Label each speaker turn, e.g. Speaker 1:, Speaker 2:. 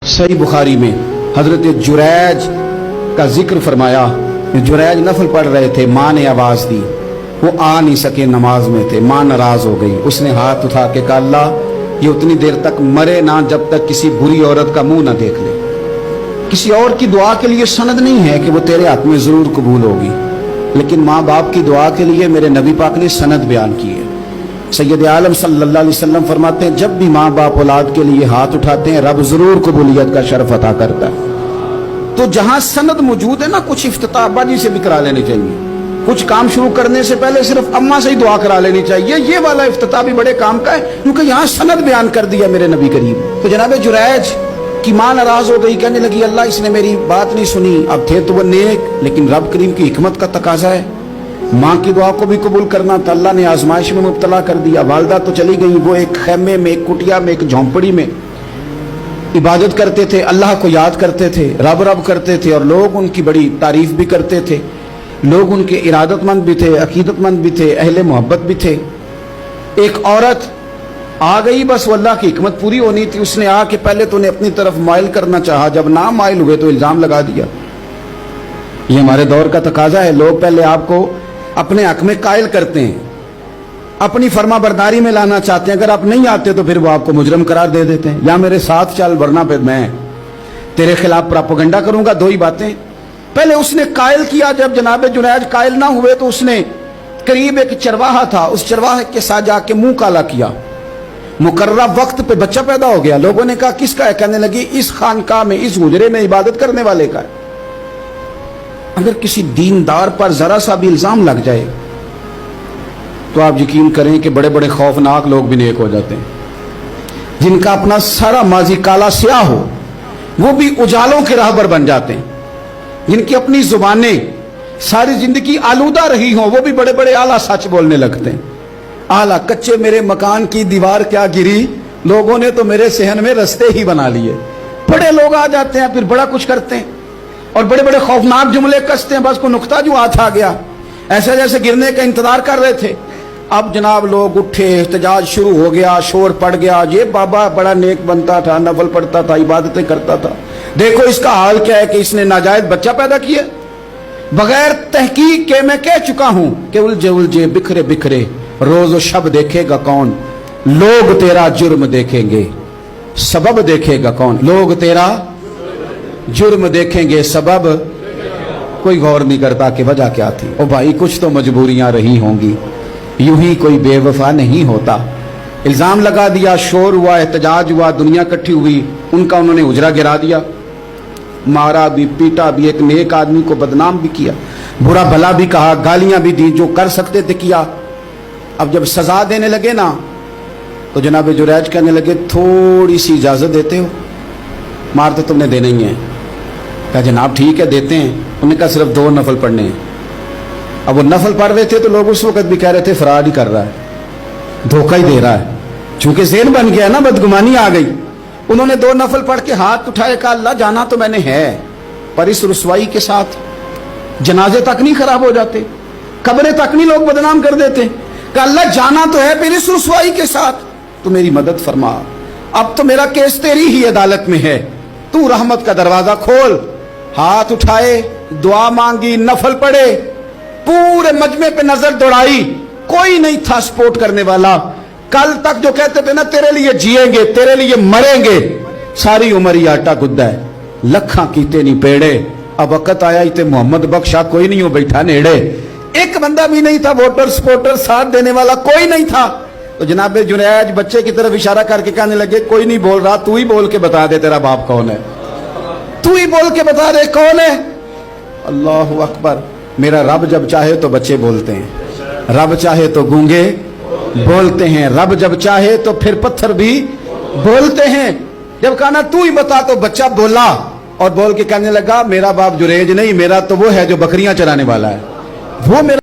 Speaker 1: सही बुखारी में हजरत जुरैज का जिक्र फरमाया। जुरैज नफल पढ़ रहे थे, माँ ने आवाज दी, वो आ नहीं सके, नमाज में थे, माँ नाराज हो गई। उसने हाथ उठा के कहा, अल्लाह ये उतनी देर तक मरे ना जब तक किसी बुरी औरत का मुंह ना देख ले। किसी और की दुआ के लिए सनद नहीं है कि वो तेरे हाथ में जरूर कबूल होगी, लेकिन माँ बाप की दुआ के लिए मेरे नबी पाक ने सनद बयान की है। सैयद आलम सल्लल्लाहु अलैहि वसल्लम फरमाते हैं, जब भी माँ बाप औलाद के लिए हाथ उठाते हैं रब जरूर कबूलियत का शर्फ अता करता है। तो जहां सनद मौजूद है ना, कुछ इफ्तिताह अब्बा जी से भी करा लेनी चाहिए, कुछ काम शुरू करने से पहले सिर्फ अम्मा से ही दुआ करा लेनी चाहिए। ये वाला इफ्तिताह भी बड़े काम का है, क्योंकि यहाँ सनद बयान कर दिया मेरे नबी करीम। तो जनाब जुरैज की माँ नाराज हो गई, कहने लगी अल्लाह इसने मेरी बात नहीं सुनी। अब थे तो वो नेक, लेकिन रब करीम की हिकमत का तकाजा है, माँ की दुआ को भी कबूल करना था। अल्लाह ने आजमाइश में मुब्तला कर दिया। वालदा तो चली गई, वो एक खैमे में, एक कुटिया में, एक झोंपड़ी में इबादत करते थे, अल्लाह को याद करते थे, रब रब करते थे, और लोग उनकी बड़ी तारीफ भी करते थे। लोग उनके इरादतमंद भी थे, अकीदतमंद भी थे, अहले मोहब्बत भी थे। एक औरत आ गई, बस वो अल्लाह की हिकमत पूरी होनी थी। उसने आके पहले तो उन्हें अपनी तरफ माइल करना चाहा, जब ना माइल हुए तो इल्जाम लगा दिया। ये हमारे दौर का तकाजा है, लोग पहले आपको अपने हक में कायल करते हैं, अपनी फर्मा बरदारी में लाना चाहते हैं। अगर आप नहीं आते तो फिर वो आपको मुजरम करार दे देते हैं, या मेरे साथ चल वरना फिर मैं तेरे खिलाफ प्रोपेगेंडा करूंगा। दो ही बातें। पहले उसने कायल किया, जब जनाब जुनैज कायल ना हुए तो उसने करीब एक चरवाहा था, उस चरवाहे के साथ जाके मुंह काला किया। मुकर्रर वक्त पे बच्चा पैदा हो गया। लोगों ने कहा किसका है? कहने लगी इस खानकाह में, इस हुजरे में इबादत करने वाले का है। अगर किसी दीनदार पर जरा सा भी इल्जाम लग जाए तो आप यकीन करें कि बड़े बड़े खौफनाक लोग भी नेक हो जाते हैं। जिनका अपना सारा माजी काला स्याह हो वो भी उजालों के राहबर बन जाते हैं। जिनकी अपनी जुबानें सारी जिंदगी आलूदा रही हों वो भी बड़े बड़े आला सच बोलने लगते हैं। आला कच्चे मेरे मकान की दीवार क्या गिरी, लोगों ने तो मेरे सेहन में रस्ते ही बना लिए। बड़े लोग आ जाते हैं, फिर बड़ा कुछ करते हैं और बड़े बड़े खौफनाक जुमले कसते हैं। बस को नुक्ता जो हाथ आ गया, ऐसे जैसे गिरने का इंतजार कर रहे थे। अब जनाब लोग उठे, एहतजाज शुरू हो गया, शोर पड़ गया। ये बाबा बड़ा नेक बनता था, नफल पढ़ता था, इबादतें करता था, देखो इसका हाल क्या है कि इसने नाजायज बच्चा पैदा किया। बगैर तहकीक के मैं कह चुका हूं कि उलझे उलझे बिखरे बिखरे रोज शब देखेगा कौन, लोग तेरा जुर्म देखेंगे सबब देखेगा कौन। लोग तेरा जुर्म देखेंगे सबब, कोई गौर नहीं करता कि वजह क्या थी। ओ भाई कुछ तो मजबूरियां रही होंगी, यूं ही कोई बेवफा नहीं होता। इल्जाम लगा दिया, शोर हुआ, एहतजाज हुआ, दुनिया इकट्ठी हुई, उनका उन्होंने उजरा गिरा दिया, मारा भी, पीटा भी, एक नेक आदमी को बदनाम भी किया, बुरा भला भी कहा, गालियां भी दी, जो कर सकते थे किया। अब जब सजा देने लगे ना तो जनाब जुरैज कहने लगे थोड़ी सी इजाजत देते हो, मार तो तुमने देना ही है। कहा जनाब ठीक है देते हैं। उन्होंने कहा सिर्फ 2 नफल पढ़ने हैं। अब वो नफल पढ़ रहे थे तो लोग उस वक्त भी कह रहे थे फराड ही कर रहा है, धोखा ही दे रहा है। चूंकि ज़हन बन गया ना, बदगुमानी आ गई। उन्होंने 2 नफल पढ़ के हाथ उठाए, कहा अल्लाह जाना तो मैंने है, पर इस रुसवाई के साथ जनाजे तक नहीं खराब हो जाते, कब्रें तक नहीं लोग बदनाम कर देते। कहा अल्लाह जाना तो है, फिर इस रुसवाई के साथ तो मेरी मदद फरमा। अब तो मेरा केस तेरी ही अदालत में है, तू रहमत का दरवाजा खोल। हाथ उठाए, दुआ मांगी, नफल पढ़े, पूरे मजमे पे नजर दौड़ाई, कोई नहीं था सपोर्ट करने वाला। कल तक जो कहते थे ना तेरे लिए जिएंगे, तेरे लिए मरेंगे, सारी उम्र ही आटा गुद्दा है, लखा कीते नहीं पेड़े। अब वक्त आया इते मोहम्मद बख्शा कोई नहीं हो बैठा नेड़े। एक बंदा भी नहीं था, वोटर सपोर्टर साथ देने वाला कोई नहीं था। तो जनाब जुनैज बच्चे की तरफ इशारा करके कहने लगे कोई नहीं बोल रहा, तू ही बोल के बता दे तेरा बाप कौन है, तू ही बोल के बता दे कौन है। अल्लाहु अकबर। मेरा रब जब चाहे तो बच्चे बोलते हैं, रब चाहे तो गूंगे बोलते हैं, रब जब चाहे तो फिर पत्थर भी बोलते हैं। जब कहा ना तू ही बता तो बच्चा बोला, और बोल के कहने लगा मेरा बाप जुरैज नहीं, मेरा तो वो है जो बकरियां चराने वाला है, वो मेरा